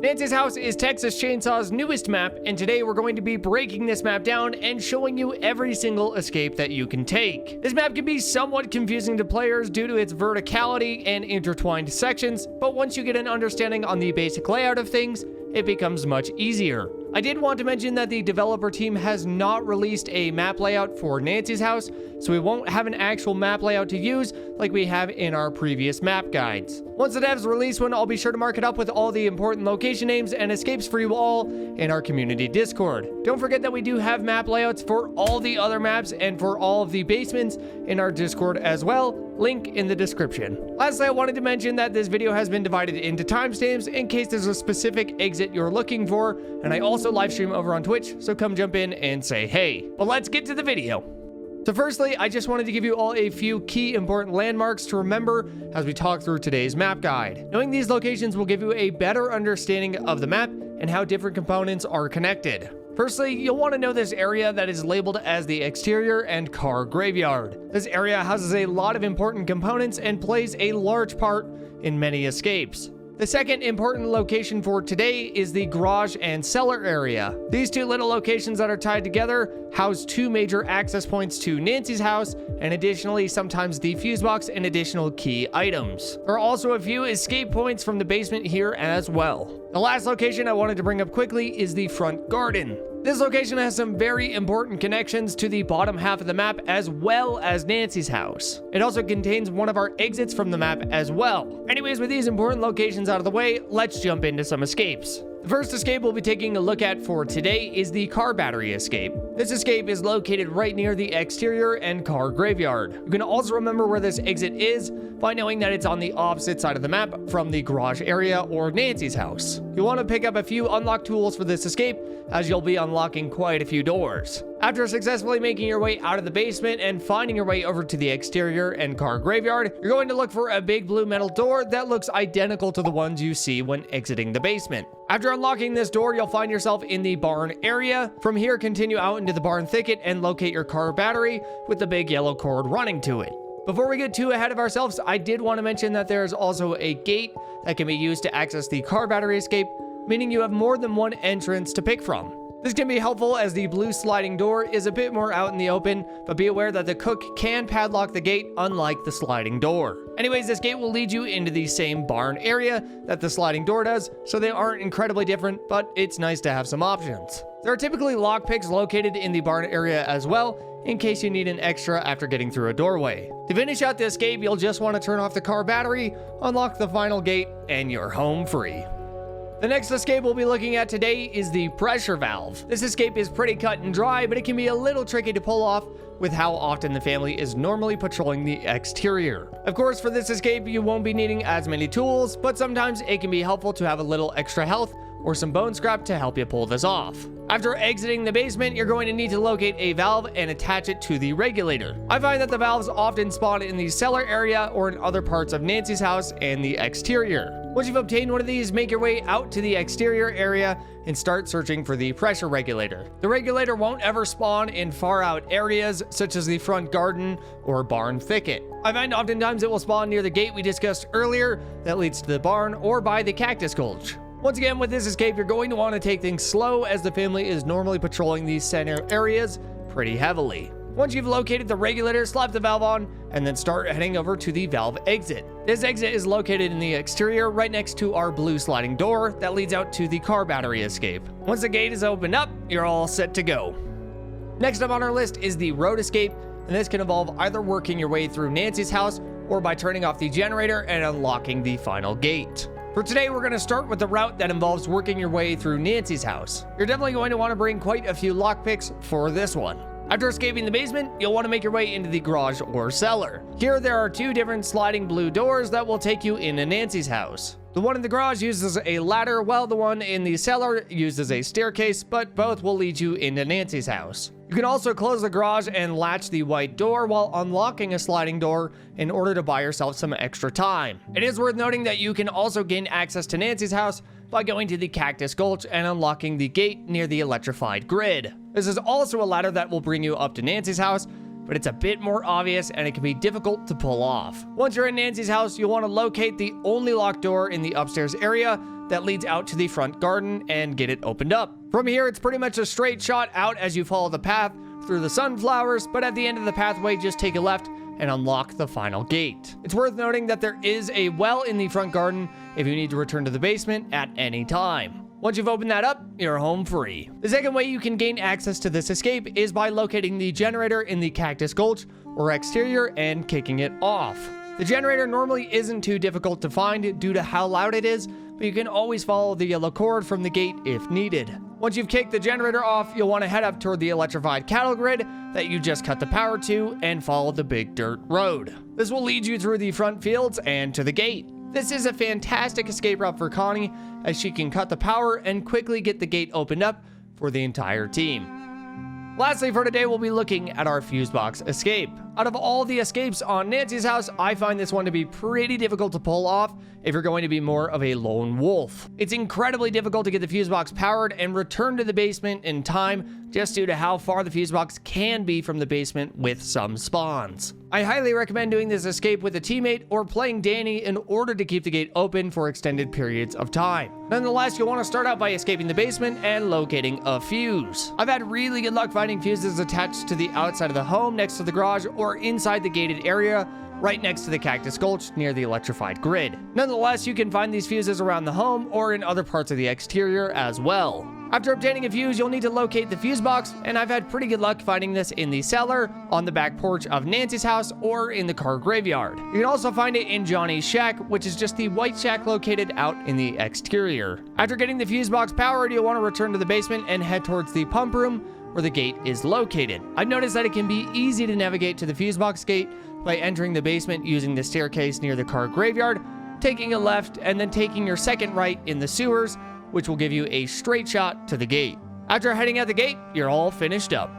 Nancy's House is Texas Chainsaw's newest map, and today we're going to be breaking this map down and showing you every single escape that you can take. This map can be somewhat confusing to players due to its verticality and intertwined sections, but once you get an understanding on the basic layout of things, it becomes much easier. I did want to mention that the developer team has not released a map layout for Nancy's House, so we won't have an actual map layout to use like we have in our previous map guides. Once the devs release one, I'll be sure to mark it up with all the important location names and escapes for you all in our community Discord. Don't forget that we do have map layouts for all the other maps and for all of the basements in our Discord as well. Link in the description. Lastly, I wanted to mention that this video has been divided into timestamps in case there's a specific exit you're looking for, and I also live stream over on Twitch, so come jump in and say hey. But let's get to the video. So firstly, I just wanted to give you all a few key important landmarks to remember as we talk through today's map guide. Knowing these locations will give you a better understanding of the map and how different components are connected. Firstly, you'll want to know this area that is labeled as the exterior and car graveyard. This area houses a lot of important components and plays a large part in many escapes. The second important location for today is the garage and cellar area. These two little locations that are tied together house two major access points to Nancy's house, and additionally sometimes the fuse box and additional key items. There are also a few escape points from the basement here as well. The last location I wanted to bring up quickly is the front garden. This location has some very important connections to the bottom half of the map as well as Nancy's house. It also contains one of our exits from the map as well. Anyways, with these important locations out of the way, let's jump into some escapes. The first escape we'll be taking a look at for today is the car battery escape. This escape is located right near the exterior and car graveyard. You can also remember where this exit is by knowing that it's on the opposite side of the map from the garage area or Nancy's house. You'll want to pick up a few unlock tools for this escape, as you'll be unlocking quite a few doors. After successfully making your way out of the basement and finding your way over to the exterior and car graveyard, you're going to look for a big blue metal door that looks identical to the ones you see when exiting the basement. After unlocking this door, you'll find yourself in the barn area. From here, continue out into the barn thicket and locate your car battery with the big yellow cord running to it. Before we get too ahead of ourselves, I did want to mention that there is also a gate that can be used to access the car battery escape, meaning you have more than one entrance to pick from. This can be helpful as the blue sliding door is a bit more out in the open, but be aware that the cook can padlock the gate unlike the sliding door. Anyways, this gate will lead you into the same barn area that the sliding door does, so they aren't incredibly different, but it's nice to have some options. There are typically lockpicks located in the barn area as well, in case you need an extra after getting through a doorway. To finish out the escape, you'll just want to turn off the car battery, unlock the final gate, and you're home free. The next escape we'll be looking at today is the pressure valve. This escape is pretty cut and dry, but it can be a little tricky to pull off with how often the family is normally patrolling the exterior. Of course, for this escape, you won't be needing as many tools, but sometimes it can be helpful to have a little extra health or some bone scrap to help you pull this off. After exiting the basement, you're going to need to locate a valve and attach it to the regulator. I find that the valves often spawn in the cellar area or in other parts of Nancy's house and the exterior. Once you've obtained one of these, make your way out to the exterior area and start searching for the pressure regulator. The regulator won't ever spawn in far out areas such as the front garden or barn thicket. I find oftentimes it will spawn near the gate we discussed earlier that leads to the barn or by the cactus gulch. Once again, with this escape, you're going to want to take things slow as the family is normally patrolling these center areas pretty heavily. Once you've located the regulator, slap the valve on, and then start heading over to the valve exit. This exit is located in the exterior right next to our blue sliding door that leads out to the car battery escape. Once the gate is opened up, you're all set to go. Next up on our list is the road escape, and this can involve either working your way through Nancy's house or by turning off the generator and unlocking the final gate. For today, we're going to start with the route that involves working your way through Nancy's house. You're definitely going to want to bring quite a few lockpicks for this one. After escaping the basement, you'll want to make your way into the garage or cellar. Here, there are two different sliding blue doors that will take you into Nancy's house. The one in the garage uses a ladder, while the one in the cellar uses a staircase, but both will lead you into Nancy's house. You can also close the garage and latch the white door while unlocking a sliding door in order to buy yourself some extra time. It is worth noting that you can also gain access to Nancy's house by going to the Cactus Gulch and unlocking the gate near the electrified grid. This is also a ladder that will bring you up to Nancy's house, but it's a bit more obvious and it can be difficult to pull off. Once you're in Nancy's house, you'll want to locate the only locked door in the upstairs area that leads out to the front garden and get it opened up. From here, it's pretty much a straight shot out as you follow the path through the sunflowers, but at the end of the pathway, just take a left and unlock the final gate. It's worth noting that there is a well in the front garden if you need to return to the basement at any time. Once you've opened that up, you're home free. The second way you can gain access to this escape is by locating the generator in the Cactus Gulch or exterior and kicking it off. The generator normally isn't too difficult to find due to how loud it is, but you can always follow the yellow cord from the gate if needed. Once you've kicked the generator off, you'll want to head up toward the electrified cattle grid that you just cut the power to and follow the big dirt road. This will lead you through the front fields and to the gate. This is a fantastic escape route for Connie, as she can cut the power and quickly get the gate opened up for the entire team. Lastly for today, we'll be looking at our Fusebox Escape. Out of all the escapes on Nancy's house, I find this one to be pretty difficult to pull off if you're going to be more of a lone wolf. It's incredibly difficult to get the Fusebox powered and return to the basement in time just due to how far the Fusebox can be from the basement with some spawns. I highly recommend doing this escape with a teammate or playing Danny in order to keep the gate open for extended periods of time. Nonetheless, you'll want to start out by escaping the basement and locating a fuse. I've had really good luck finding fuses attached to the outside of the home next to the garage or inside the gated area right next to the Cactus Gulch near the electrified grid. Nonetheless, you can find these fuses around the home or in other parts of the exterior as well. After obtaining a fuse, you'll need to locate the fuse box, and I've had pretty good luck finding this in the cellar, on the back porch of Nancy's house, or in the car graveyard. You can also find it in Johnny's shack, which is just the white shack located out in the exterior. After getting the fuse box powered, you'll want to return to the basement and head towards the pump room, where the gate is located. I've noticed that it can be easy to navigate to the Fusebox gate by entering the basement using the staircase near the car graveyard, taking a left, and then taking your second right in the sewers, which will give you a straight shot to the gate. After heading out the gate, you're all finished up.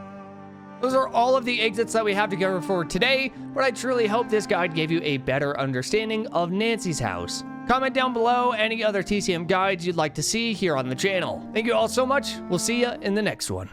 Those are all of the exits that we have to cover for today, but I truly hope this guide gave you a better understanding of Nancy's house. Comment down below any other TCM guides you'd like to see here on the channel. Thank you all so much. We'll see you in the next one.